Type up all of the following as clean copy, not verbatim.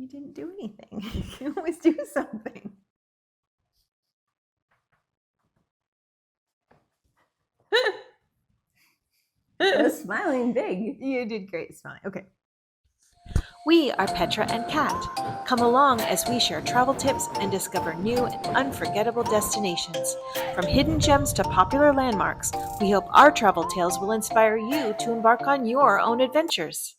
You didn't do anything. You can always do something. I was smiling big. You did great smiling. Okay. We are Petra and Kat. Come along as we share travel tips and discover new and unforgettable destinations. From hidden gems to popular landmarks, we hope our travel tales will inspire you to embark on your own adventures.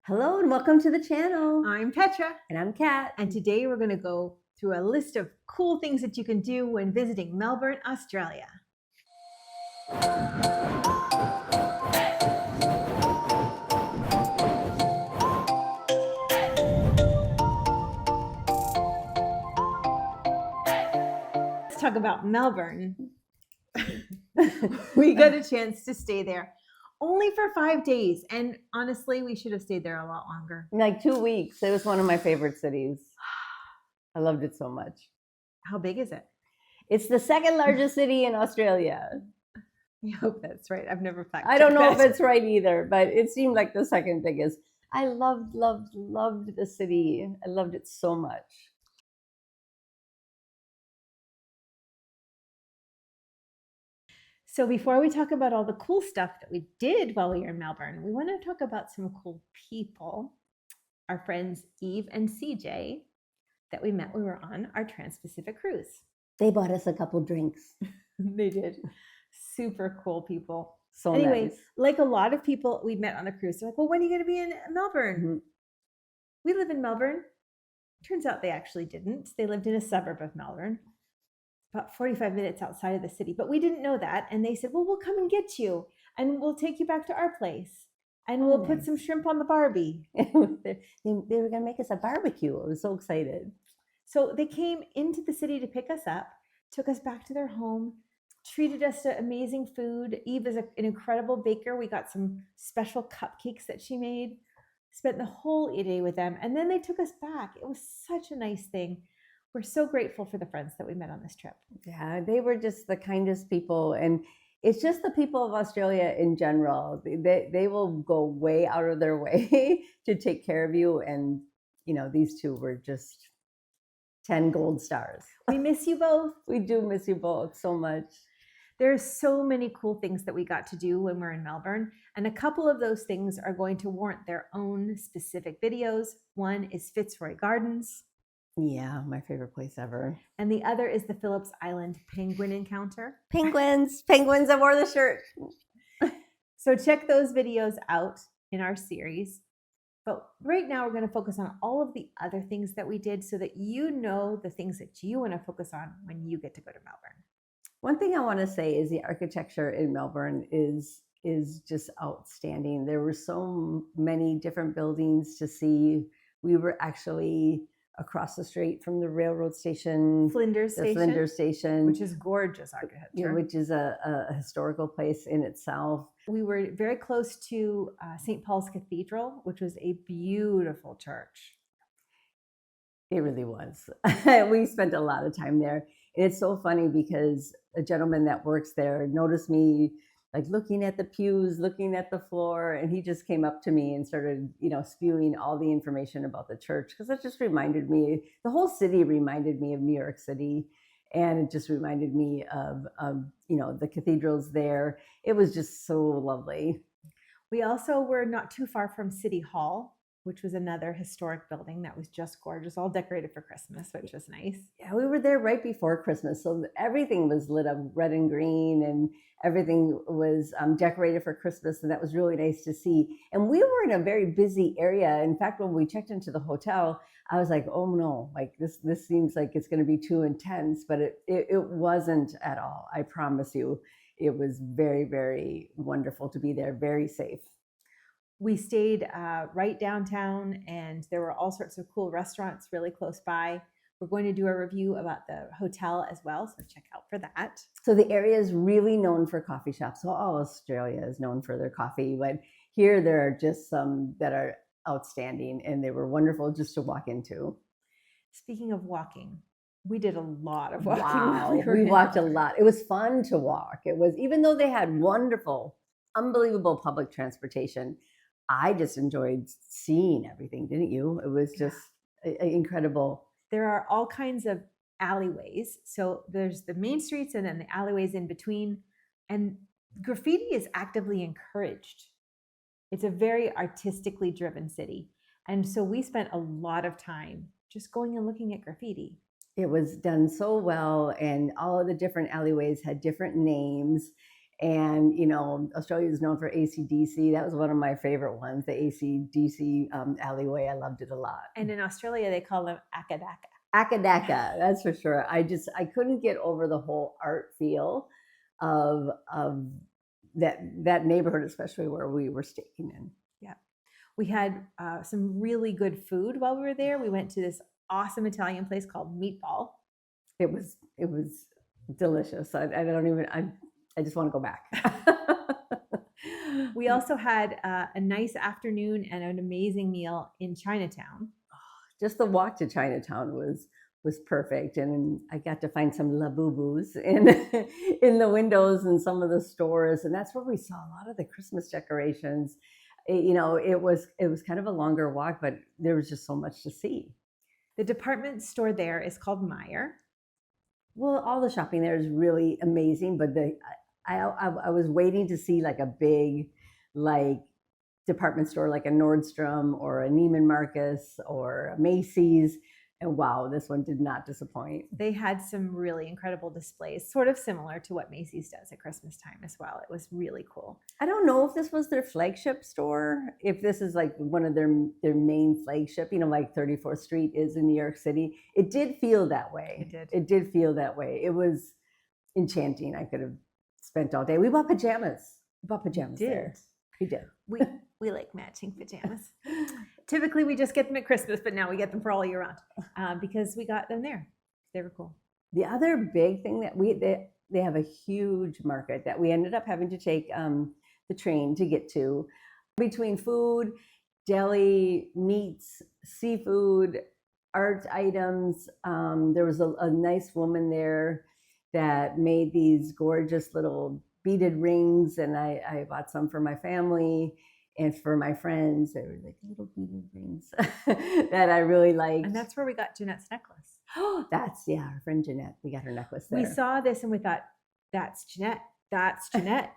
Hello and welcome to the channel. I'm Petra. And I'm Kat. And today we're going to go through a list of cool things that you can do when visiting Melbourne, Australia. Let's talk about Melbourne. We got a chance to stay there only for 5 days. And honestly, we should have stayed there a lot longer. Like 2 weeks. It was one of my favorite cities. I loved it so much. How big is it? It's the second largest city in Australia. I hope that's right. I've never fact I don't know checked if it's right either, but it seemed like the second biggest. I loved the city. I loved it so much. So before we talk about all the cool stuff that we did while we were in Melbourne, we want to talk about some cool people. Our friends Eve and CJ that we met when we were on our Trans-Pacific cruise. They bought us a couple drinks. They did. Super cool people. So anyway, nice. like a lot of people we met on the cruise, they're like, well, when are you going to be in Melbourne? Mm-hmm. We live in Melbourne. Turns out they actually didn't. They lived in a suburb of Melbourne, about 45 minutes outside of the city. But we didn't know that. And they said, well, we'll come and get you and we'll take you back to our place and we'll put some shrimp on the Barbie. They were going to make us a barbecue. I was so excited. So they came into the city to pick us up, took us back to their home, treated us to amazing food. Eve is an incredible baker. We got some special cupcakes that she made, spent the whole day with them. And then they took us back. It was such a nice thing. We're so grateful for the friends that we met on this trip. Yeah, they were just the kindest people. And it's just the people of Australia in general. They will go way out of their way to take care of you. And, you know, these two were just 10 gold stars. We miss you both. We do miss you both so much. There's so many cool things that we got to do when we're in Melbourne. And a couple of those things are going to warrant their own specific videos. One is Fitzroy Gardens. Yeah, my favorite place ever. And the other is the Phillips Island penguin encounter. Penguins, I wore the shirt. So check those videos out in our series. But right now we're going to focus on all of the other things that we did so that you know the things that you want to focus on when you get to go to Melbourne. One thing I want to say is the architecture in Melbourne is just outstanding. There were so many different buildings to see. We were actually across the street from the railroad station, Flinders Station, which is gorgeous architecture. Yeah, which is a historical place in itself. We were very close to St. Paul's Cathedral, which was a beautiful church. It really was. We spent a lot of time there. And it's so funny because a gentleman that works there noticed me like looking at the pews, looking at the floor, and he just came up to me and started, spewing all the information about the church, because it just reminded me, the whole city reminded me of New York City, and it just reminded me of the cathedrals there. It was just so lovely. We also were not too far from City Hall, which was another historic building that was just gorgeous, all decorated for Christmas, which was nice. Yeah, we were there right before Christmas, so everything was lit up red and green, and everything was decorated for Christmas, and that was really nice to see. And we were in a very busy area. In fact, when we checked into the hotel, I was like, oh no, like this seems like it's going to be too intense, but it wasn't at all. I promise you, it was very, very wonderful to be there, very safe. We stayed right downtown, and there were all sorts of cool restaurants really close by. We're going to do a review about the hotel as well, so check out for that. So the area is really known for coffee shops. So all Australia is known for their coffee, but here there are just some that are outstanding, and they were wonderful just to walk into. Speaking of walking, we did a lot of walking. Wow, we walked a lot. It was fun to walk. It was, even though they had wonderful, unbelievable public transportation, I just enjoyed seeing everything, didn't you? It was just incredible. There are all kinds of alleyways. So there's the main streets and then the alleyways in between. And graffiti is actively encouraged. It's a very artistically driven city. And so we spent a lot of time just going and looking at graffiti. It was done so well, and all of the different alleyways had different names. And, you know, Australia is known for AC/DC. That was one of my favorite ones, the AC/DC alleyway. I loved it a lot. And in Australia, they call them akadaka. Akadaka, that's for sure. I couldn't get over the whole art feel of that neighborhood, especially where we were staying in. Yeah. We had some really good food while we were there. We went to this awesome Italian place called Meatball. It was delicious. I just want to go back. We also had a nice afternoon and an amazing meal in Chinatown. Just the walk to Chinatown was perfect, and I got to find some labubus in the windows and some of the stores, and that's where we saw a lot of the Christmas decorations. It was kind of a longer walk, but there was just so much to see. The department store there is called Meijer. Well, all the shopping there is really amazing, but I was waiting to see like a big department store like a Nordstrom or a Neiman Marcus or a Macy's. And wow, this one did not disappoint. They had some really incredible displays, sort of similar to what Macy's does at Christmas time as well. It was really cool. I don't know if this was their flagship store, if this is like one of their main flagship, like 34th Street is in New York City. It did feel that way. It did. It did feel that way. It was enchanting. I could have spent all day. We bought pajamas. There. We did. We like matching pajamas. Typically, we just get them at Christmas, but now we get them for all year round because we got them there. They were cool. The other big thing that they have a huge market that we ended up having to take the train to get to. Between food, deli, meats, seafood, art items, there was a nice woman there that made these gorgeous little beaded rings, and I bought some for my family. And for my friends, they were like little beaded rings that I really liked. And that's where we got Jeanette's necklace. Oh, our friend Jeanette. We got her necklace there. We saw this and we thought, that's Jeanette. That's Jeanette.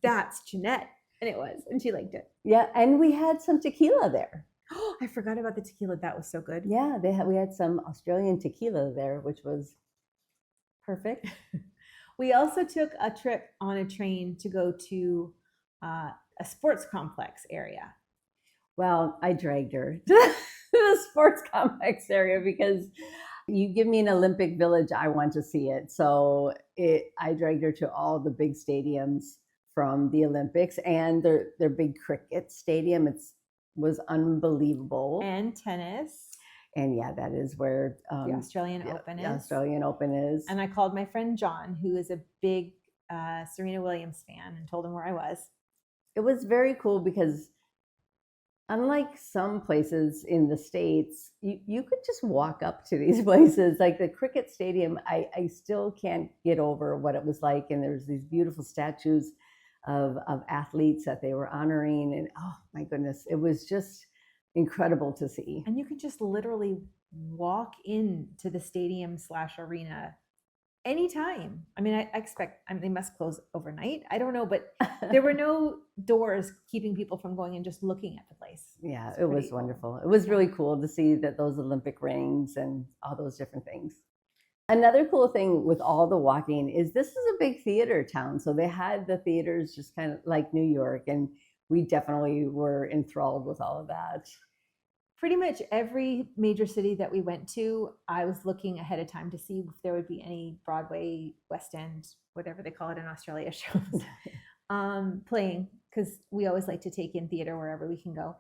That's Jeanette. And it was. And she liked it. Yeah. And we had some tequila there. Oh, I forgot about the tequila. That was so good. Yeah. We had some Australian tequila there, which was perfect. We also took a trip on a train to go to a sports complex area. Well, I dragged her to the sports complex area because you give me an Olympic Village, I want to see it. So I dragged her to all the big stadiums from the Olympics and their big cricket stadium. It was unbelievable. And tennis. And yeah, that is where the Australian Open is. The Australian Open is. And I called my friend John, who is a big Serena Williams fan, and told him where I was. It was very cool because unlike some places in the States, you could just walk up to these places. Like the cricket stadium, I still can't get over what it was like. And there's these beautiful statues of athletes that they were honoring. And oh my goodness, it was just incredible to see. And you could just literally walk into the stadium/arena anytime. I mean, I expect they must close overnight. I don't know, but there were no doors keeping people from going and just looking at the place. Yeah, it was wonderful. It was really cool to see those Olympic rings and all those different things. Another cool thing with all the walking is this is a big theater town. So they had the theaters just kind of like New York, and we definitely were enthralled with all of that. Pretty much every major city that we went to, I was looking ahead of time to see if there would be any Broadway, West End, whatever they call it in Australia, shows playing, because we always like to take in theater wherever we can go.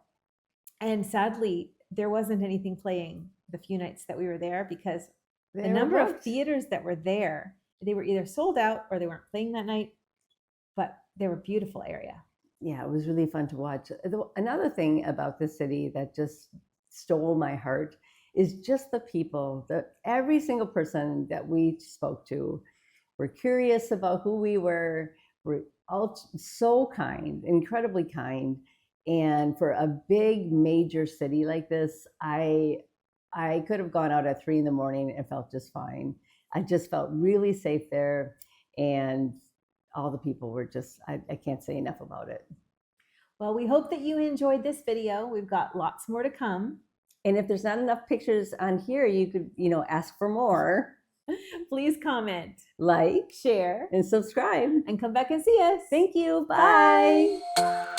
And sadly, there wasn't anything playing the few nights that we were there because the number of theaters that were there, they were either sold out or they weren't playing that night, but they were a beautiful area. Yeah, it was really fun to watch. Another thing about this city that just stole my heart is just the people. Every single person that we spoke to were curious about who we were all so kind, incredibly kind. And for a big major city like this, I I could have gone out at 3 a.m. and felt just fine. I just felt really safe there. And all the people were just, I can't say enough about it. Well, we hope that you enjoyed this video. We've got lots more to come. And if there's not enough pictures on here, you could, ask for more. Please comment, Like, share, and subscribe. and come back and see us. Thank you. Bye. Bye.